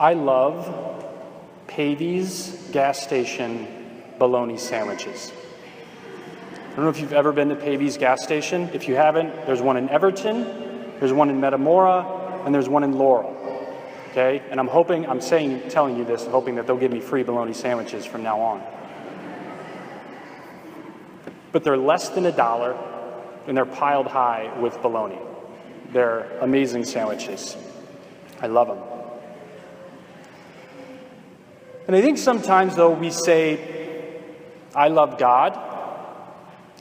I love Pavy's gas station bologna sandwiches. I don't know if you've ever been to Pavy's gas station. If you haven't, there's one in Everton, there's one in Metamora, and there's one in Laurel. Okay? And I'm telling you this, hoping that they'll give me free bologna sandwiches from now on. But they're less than $1, and they're piled high with bologna. They're amazing sandwiches. I love them. And I think sometimes, though, we say, I love God,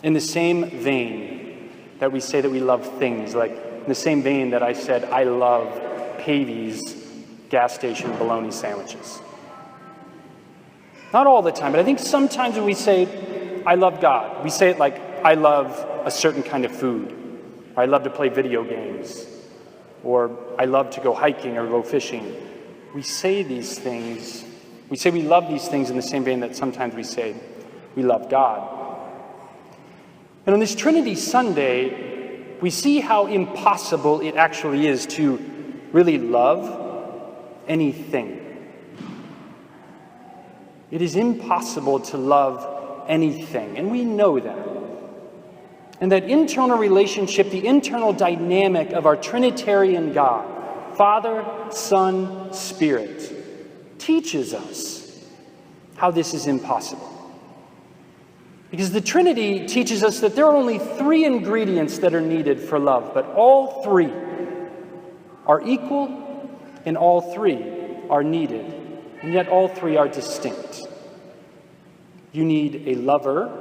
in the same vein that we say that we love things. Like, in the same vein that I said, I love Pavy's gas station bologna sandwiches. Not all the time, but I think sometimes when we say, I love God, we say it like, I love a certain kind of food, or I love to play video games, or I love to go hiking or go fishing. We say these things, we say we love these things in the same vein that sometimes we say we love God. And on this Trinity Sunday, we see how impossible it actually is to really love anything. It is impossible to love anything, and we know that. And that internal relationship, the internal dynamic of our Trinitarian God, Father, Son, Spirit, teaches us how this is impossible. Because the Trinity teaches us that there are only 3 ingredients that are needed for love, but all 3 are equal and all 3 are needed, and yet all 3 are distinct. You need a lover,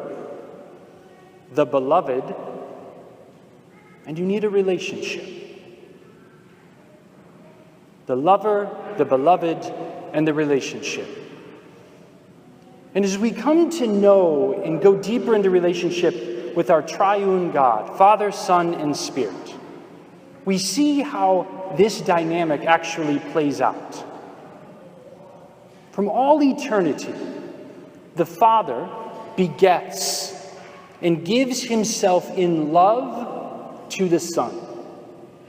the beloved, and you need a relationship. The lover, the beloved, and the relationship. And as we come to know and go deeper into relationship with our triune God, Father, Son, and Spirit, we see how this dynamic actually plays out. From all eternity, the Father begets and gives himself in love to the Son,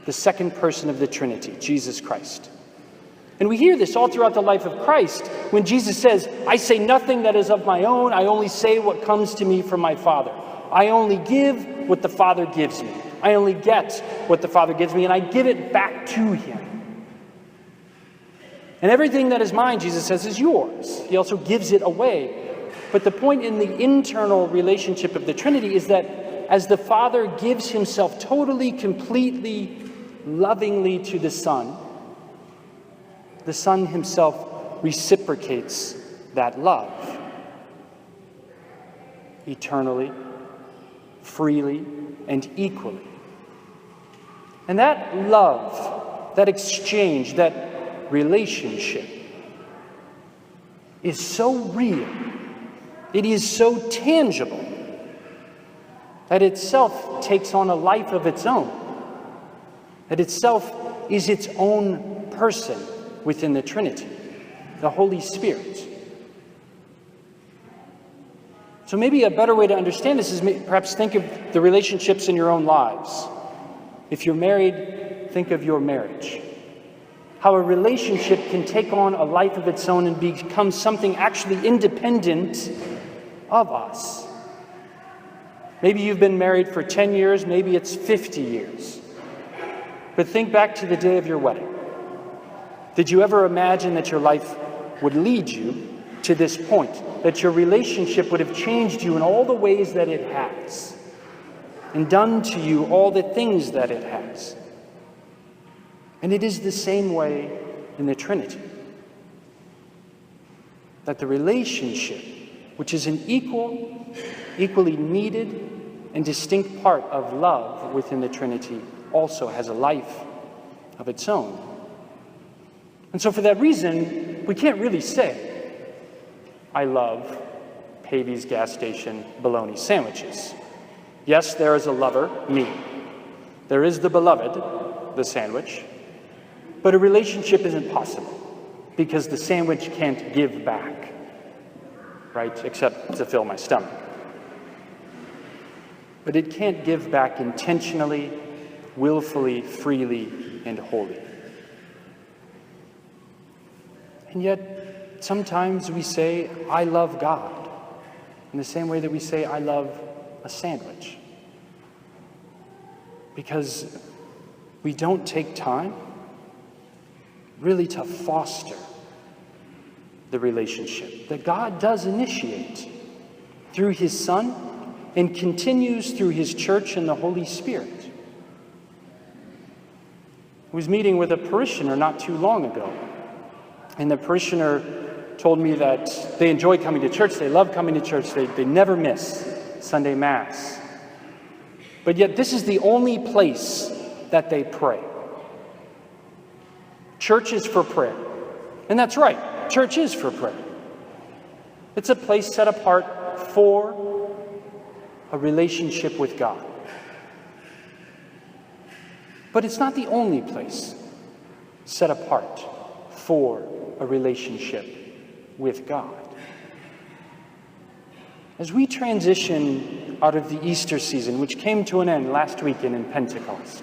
the second person of the Trinity, Jesus Christ. And we hear this all throughout the life of Christ when Jesus says, I say nothing that is of my own, I only say what comes to me from my Father. I only give what the Father gives me. I only get what the Father gives me, and I give it back to him. And everything that is mine, Jesus says, is yours. He also gives it away. But the point in the internal relationship of the Trinity is that as the Father gives himself totally, completely, lovingly to the Son himself reciprocates that love. Eternally, freely, and equally. And that love, that exchange, that relationship is so real, it is so tangible, that itself takes on a life of its own, that itself is its own person within the Trinity, the Holy Spirit. So maybe a better way to understand this is perhaps think of the relationships in your own lives. If you're married, think of your marriage. How a relationship can take on a life of its own and become something actually independent of us. Maybe you've been married for 10 years, maybe it's 50 years. But think back to the day of your wedding. Did you ever imagine that your life would lead you to this point? That your relationship would have changed you in all the ways that it has, and done to you all the things that it has? And it is the same way in the Trinity. That the relationship, which is an equally needed and distinct part of love within the Trinity, also has a life of its own. And so for that reason, we can't really say, I love Pavy's gas station bologna sandwiches. Yes, there is a lover, me. There is the beloved, the sandwich. But a relationship isn't possible because the sandwich can't give back, right? Except to fill my stomach. But it can't give back intentionally, willfully, freely, and wholly. And yet, sometimes we say, I love God, in the same way that we say, I love a sandwich. Because we don't take time really to foster the relationship that God does initiate through his Son and continues through his church and the Holy Spirit. I was meeting with a parishioner not too long ago, and the parishioner told me that they enjoy coming to church, they love coming to church, they never miss Sunday Mass. But yet this is the only place that they pray. Church is for prayer. And that's right, church is for prayer. It's a place set apart for a relationship with God. But it's not the only place set apart for a relationship with God. As we transition out of the Easter season, which came to an end last weekend in Pentecost,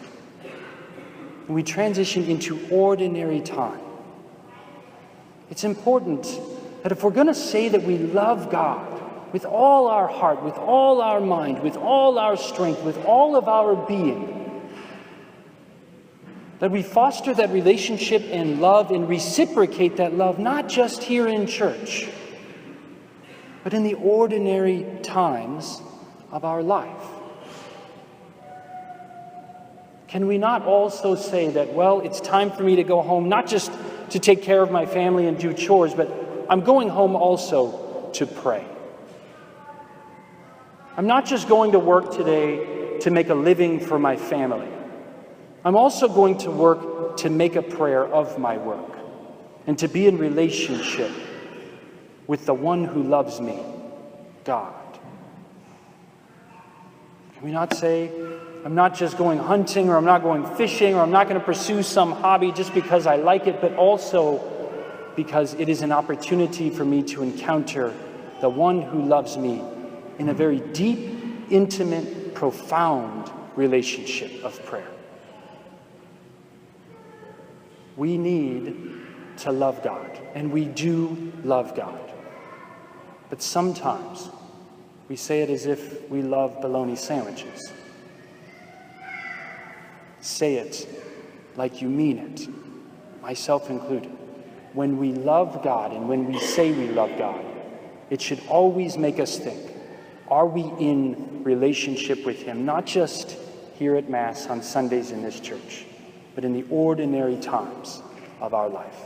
and we transition into ordinary time, it's important that if we're going to say that we love God with all our heart, with all our mind, with all our strength, with all of our being, that we foster that relationship and love and reciprocate that love, not just here in church, but in the ordinary times of our life. Can we not also say that, well, it's time for me to go home, not just to take care of my family and do chores, but I'm going home also to pray. I'm not just going to work today to make a living for my family. I'm also going to work to make a prayer of my work and to be in relationship with the one who loves me, God. Can we not say, I'm not just going hunting, or I'm not going fishing, or I'm not going to pursue some hobby just because I like it, but also because it is an opportunity for me to encounter the one who loves me in a very deep, intimate, profound relationship of prayer. We need to love God, and we do love God. But sometimes we say it as if we love bologna sandwiches. Say it like you mean it, myself included. When we love God and when we say we love God, it should always make us think, are we in relationship with him, not just here at Mass on Sundays in this church, but in the ordinary times of our life?